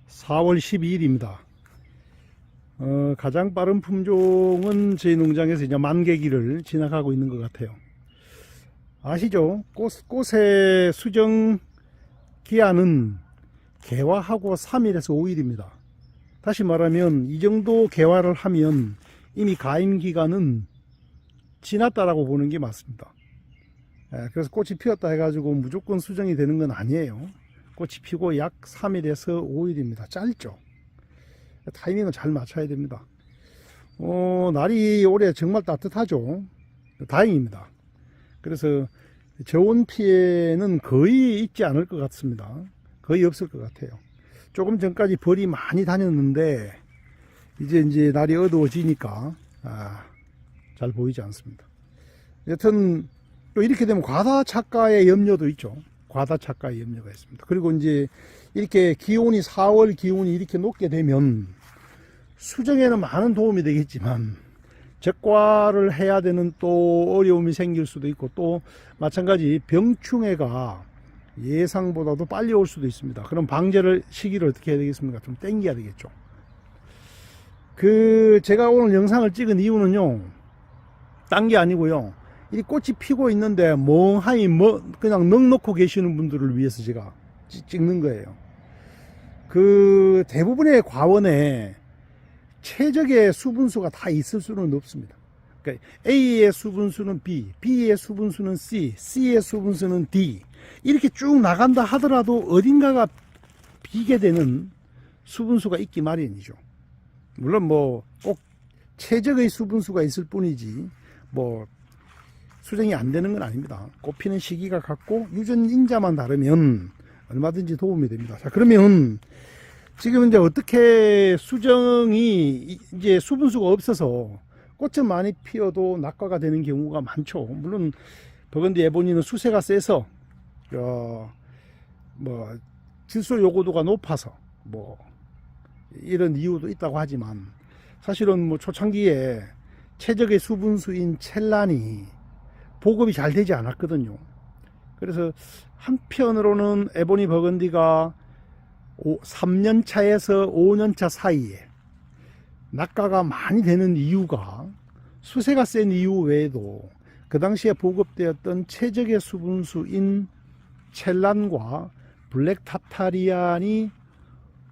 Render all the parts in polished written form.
4월 12일입니다. 가장 빠른 품종은 저희 농장에서 이제 만개기를 지나가고 있는 것 같아요. 아시죠? 꽃의 수정 기한은 개화하고 3일에서 5일입니다. 다시 말하면 이 정도 개화를 하면 이미 가임 기간은 지났다라고 보는 게 맞습니다. 그래서 꽃이 피었다 해가지고 무조건 수정이 되는 건 아니에요. 꽃이 피고 약 3일에서 5일입니다. 짧죠. 타이밍을 잘 맞춰야 됩니다. 날이 올해 정말 따뜻하죠. 다행입니다. 그래서 저온 피해는 거의 있지 않을 것 같습니다. 거의 없을 것 같아요. 조금 전까지 벌이 많이 다녔는데 이제 날이 어두워지니까 잘 보이지 않습니다. 여튼 또 이렇게 되면 과다 착과의 염려도 있죠. 과다 착과의 염려가 있습니다. 그리고 이제 이렇게 기온이 4월 기온이 이렇게 높게 되면 수정에는 많은 도움이 되겠지만 적과를 해야 되는 또 어려움이 생길 수도 있고, 또 마찬가지 병충해가 예상보다도 빨리 올 수도 있습니다. 그럼 방제를 시기를 어떻게 해야 되겠습니까? 좀 땡겨야 되겠죠. 제가 오늘 영상을 찍은 이유는요, 딴 게 아니고요, 이 꽃이 피고 있는데 멍하니 그냥 넋놓고 계시는 분들을 위해서 제가 찍는 거예요. 대부분의 과원에 최적의 수분수가 다 있을 수는 없습니다. 그러니까 A의 수분수는 B, B의 수분수는 C, C의 수분수는 D, 이렇게 쭉 나간다 하더라도 어딘가가 비게 되는 수분수가 있기 마련이죠. 물론 뭐 꼭 최적의 수분수가 있을 뿐이지 뭐 수정이 안 되는 건 아닙니다. 꽃 피는 시기가 같고 유전인자만 다르면 얼마든지 도움이 됩니다. 자, 그러면 지금 이제 어떻게 수정이 이제 수분수가 없어서 꽃은 많이 피어도 낙과가 되는 경우가 많죠. 물론 버건디 에보니는 수세가 세서 뭐 질소 요구도가 높아서 뭐 이런 이유도 있다고 하지만, 사실은 뭐 초창기에 최적의 수분수인 첼란이 보급이 잘 되지 않았거든요. 그래서 한편으로는 에보니 버건디가 3년 차에서 5년 차 사이에 낙과가 많이 되는 이유가 수세가 센 이유 외에도 그 당시에 보급되었던 최적의 수분수인 첼란과 블랙 타타리안이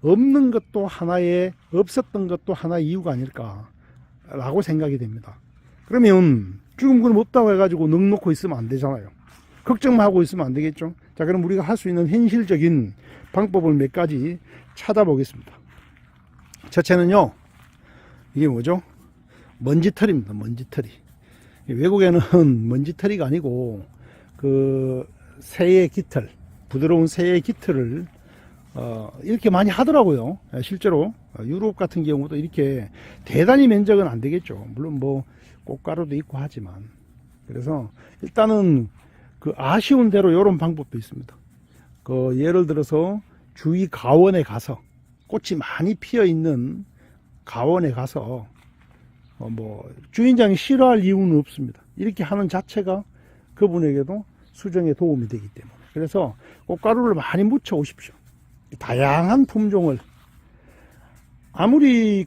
없었던 것도 하나의 이유가 아닐까라고 생각이 됩니다. 그러면 지금 그럼 없다고 해가지고 넋놓고 있으면 안 되잖아요. 걱정만 하고 있으면 안 되겠죠. 자, 그럼 우리가 할 수 있는 현실적인 방법을 몇 가지 찾아보겠습니다. 첫째는요, 이게 뭐죠? 먼지털입니다. 먼지털이. 외국에는 먼지털이가 아니고 새의 깃털, 부드러운 새의 깃털을 이렇게 많이 하더라고요. 실제로 유럽 같은 경우도 이렇게 대단히 면적은 안 되겠죠. 물론 뭐 꽃가루도 있고 하지만. 그래서 일단은 아쉬운 대로 이런 방법도 있습니다. 예를 들어서 주위 가원에 가서, 꽃이 많이 피어 있는 가원에 가서 주인장이 싫어할 이유는 없습니다. 이렇게 하는 자체가 그분에게도 수정에 도움이 되기 때문에. 그래서 꽃가루를 많이 묻혀 오십시오. 다양한 품종을, 아무리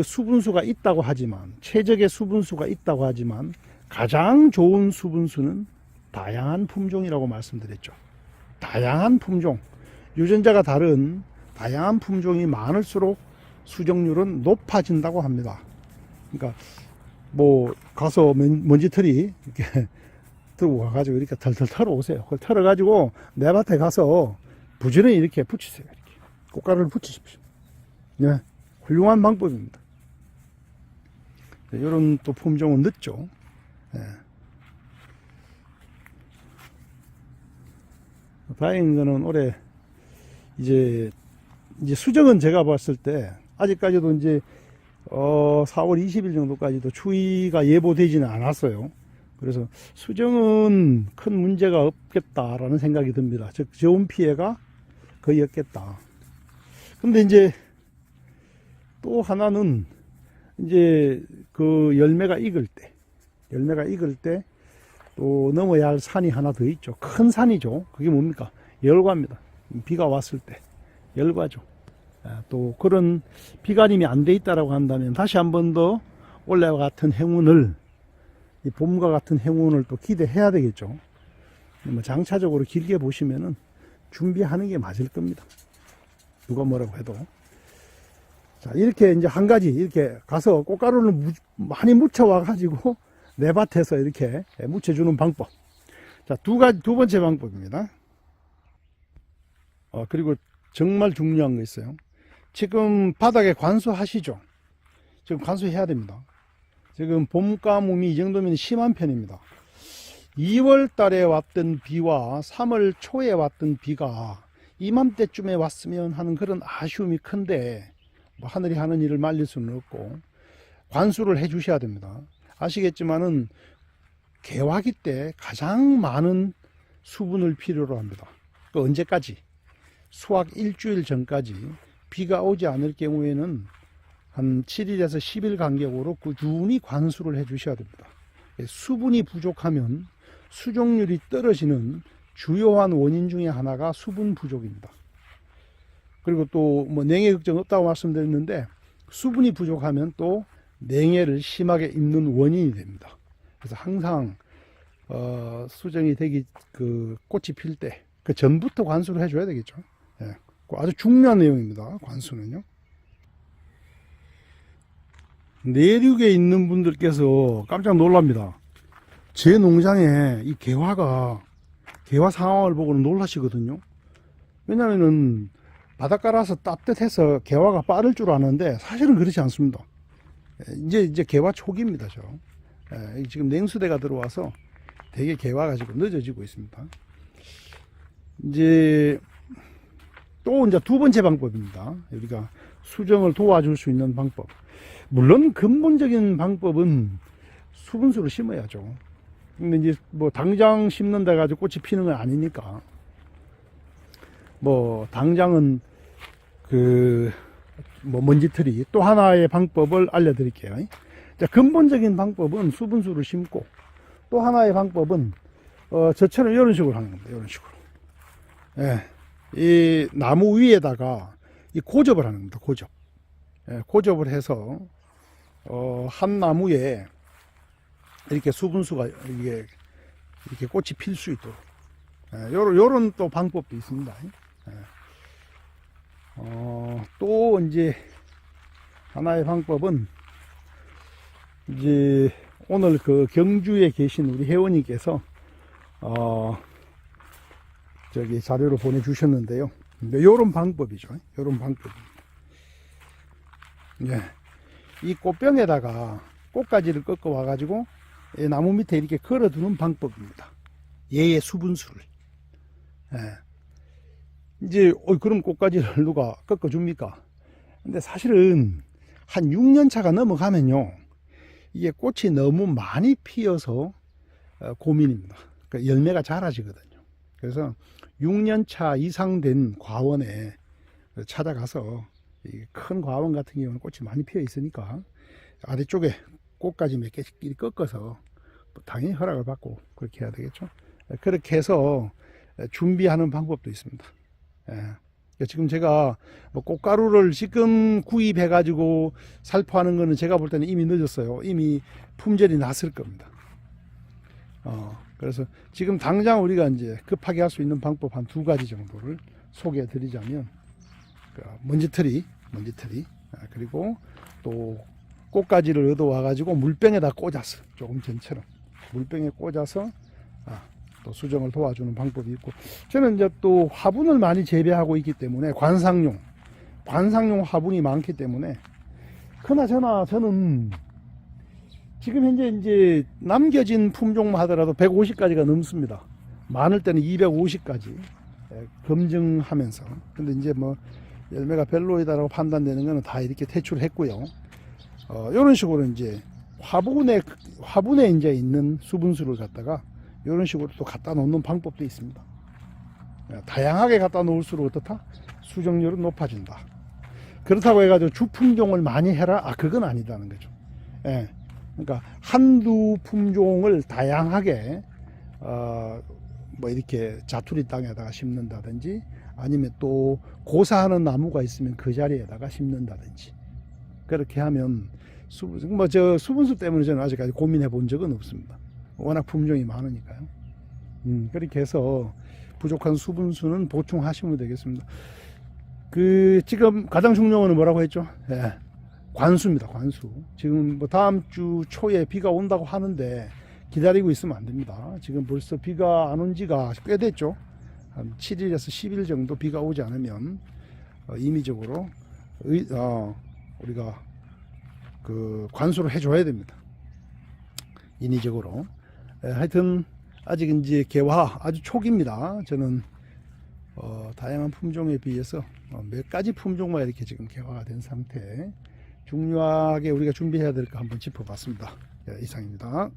수분수가 있다고 하지만, 최적의 수분수가 있다고 하지만 가장 좋은 수분수는 다양한 품종이라고 말씀드렸죠. 다양한 품종, 유전자가 다른 다양한 품종이 많을수록 수정률은 높아진다고 합니다. 그러니까 뭐 가서 먼지털이 이렇게 들고 와가지고 이렇게 털털 털어 오세요. 그걸 털어 가지고 내 밭에 가서 부지런히 이렇게 붙이세요. 이렇게 꽃가루를 붙이십시오. 네, 훌륭한 방법입니다. 이런 또 품종은 늦죠. 네. 다행인 거는 올해 이제 수정은 제가 봤을 때 아직까지도 이제 4월 20일 정도까지도 추위가 예보되지는 않았어요. 그래서 수정은 큰 문제가 없겠다라는 생각이 듭니다. 즉 저온 피해가 거의 없겠다. 근데 이제 또 하나는 이제 열매가 익을 때 또 넘어야 할 산이 하나 더 있죠. 큰 산이죠. 그게 뭡니까? 열과입니다. 비가 왔을 때 열과죠. 또 그런 비가림이 안 돼 있다라고 한다면 다시 한 번 더 올해와 같은 행운을, 이 봄과 같은 행운을 또 기대해야 되겠죠. 뭐 장차적으로 길게 보시면은 준비하는 게 맞을 겁니다. 누가 뭐라고 해도. 자, 이렇게 이제 한 가지 이렇게 가서 꽃가루를 많이 묻혀와 가지고 내 밭에서 이렇게 묻혀주는 방법. 자, 두 번째 방법입니다. 그리고 정말 중요한 거 있어요. 지금 바닥에 관수하시죠? 지금 관수해야 됩니다. 지금 봄 가뭄이 이 정도면 심한 편입니다. 2월 달에 왔던 비와 3월 초에 왔던 비가 이맘때쯤에 왔으면 하는 그런 아쉬움이 큰데, 뭐 하늘이 하는 일을 말릴 수는 없고 관수를 해 주셔야 됩니다. 아시겠지만은 개화기 때 가장 많은 수분을 필요로 합니다. 그 언제까지? 수확 일주일 전까지 비가 오지 않을 경우에는 한 7일에서 10일 간격으로 꾸준히 관수를 해 주셔야 됩니다. 수분이 부족하면 수종률이 떨어지는 주요한 원인 중에 하나가 수분 부족입니다. 그리고 또 뭐 냉해 걱정 없다고 말씀드렸는데, 수분이 부족하면 또 냉해를 심하게 입는 원인이 됩니다. 그래서 항상 수정이 되기, 그 꽃이 필 때 그 전부터 관수를 해줘야 되겠죠. 예, 아주 중요한 내용입니다. 관수는요. 내륙에 있는 분들께서 깜짝 놀랍니다. 제 농장에 이 개화 상황을 보고는 놀라시거든요. 왜냐면은 바닷가라서 따뜻해서 개화가 빠를 줄 아는데 사실은 그렇지 않습니다. 이제 개화 초기입니다. 지금 냉수대가 들어와서 되게 개화가 지금 늦어지고 있습니다. 이제 두 번째 방법입니다. 우리가 수정을 도와줄 수 있는 방법. 물론 근본적인 방법은 수분수를 심어야죠. 근데 이제 뭐 당장 심는다 가지고 꽃이 피는 건 아니니까, 뭐 당장은 먼지털이 또 하나의 방법을 알려드릴게요. 자, 근본적인 방법은 수분수를 심고, 또 하나의 방법은 저처럼 이런 식으로 하는 겁니다. 이런 식으로. 예, 이 나무 위에다가 이 고접을 하는 겁니다. 고접. 예, 고접을 해서 한 나무에 이렇게 수분수가 이렇게 꽃이 필 수 있도록. 예, 요런 또 방법도 있습니다. 예. 또 이제 하나의 방법은, 이제 오늘 그 경주에 계신 우리 회원님께서 저기 자료를 보내주셨는데요. 요런 방법이죠. 요런 방법입니다. 예. 이 꽃병에다가 꽃가지를 꺾어 와가지고 나무 밑에 이렇게 걸어두는 방법입니다. 얘의 수분수를. 예. 이제 그럼 꽃가지를 누가 꺾어줍니까? 근데 사실은 한 6년 차가 넘어가면요, 이게 꽃이 너무 많이 피어서 고민입니다. 그러니까 열매가 작아지거든요. 그래서 6년 차 이상 된 과원에 찾아가서, 큰 과원 같은 경우는 꽃이 많이 피어 있으니까 아래쪽에 꽃가지 몇 개씩 꺾어서 당연히 허락을 받고 그렇게 해야 되겠죠. 그렇게 해서 준비하는 방법도 있습니다. 예. 지금 제가 뭐 꽃가루를 지금 구입해 가지고 살포하는 거는 제가 볼 때는 이미 늦었어요. 이미 품절이 났을 겁니다. 그래서 지금 당장 우리가 이제 급하게 할 수 있는 방법 한 2가지 정도를 소개해 드리자면, 먼지털이, 그리고 또 꽃가지를 얻어와 가지고 물병에다 꽂아서, 조금 전처럼 물병에 꽂아서 또 수정을 도와주는 방법이 있고, 저는 이제 또 화분을 많이 재배하고 있기 때문에 관상용 화분이 많기 때문에, 그나저나 저는 지금 현재 이제 남겨진 품종만 하더라도 150가지가 넘습니다. 많을 때는 250가지 검증하면서. 근데 이제 뭐 열매가 별로이다라고 판단되는 거는 다 이렇게 퇴출했고요. 이런 식으로 이제 화분에 이제 있는 수분수를 갖다가 이런 식으로 또 갖다 놓는 방법도 있습니다. 다양하게 갖다 놓을수록 어떻다? 수정률은 높아진다. 그렇다고 해가지고 주품종을 많이 해라? 그건 아니다는 거죠. 예. 그러니까 한두 품종을 다양하게 뭐 이렇게 자투리 땅에다가 심는다든지, 아니면 또 고사하는 나무가 있으면 그 자리에다가 심는다든지 그렇게 하면 수분수 때문에 저는 아직까지 고민해 본 적은 없습니다. 워낙 품종이 많으니까요. 그렇게 해서 부족한 수분수는 보충하시면 되겠습니다. 지금 가장 중요한 건 뭐라고 했죠? 예, 관수입니다. 관수. 지금 뭐 다음 주 초에 비가 온다고 하는데 기다리고 있으면 안 됩니다. 지금 벌써 비가 안 온 지가 꽤 됐죠. 한 7일에서 10일 정도 비가 오지 않으면 임의적으로 우리가 관수를 해줘야 됩니다. 인위적으로. 하여튼 아직 이제 개화 아주 초기입니다. 저는 다양한 품종에 비해서 몇 가지 품종만 이렇게 지금 개화가 된 상태. 중요하게 우리가 준비해야 될 거 한번 짚어봤습니다. 이상입니다.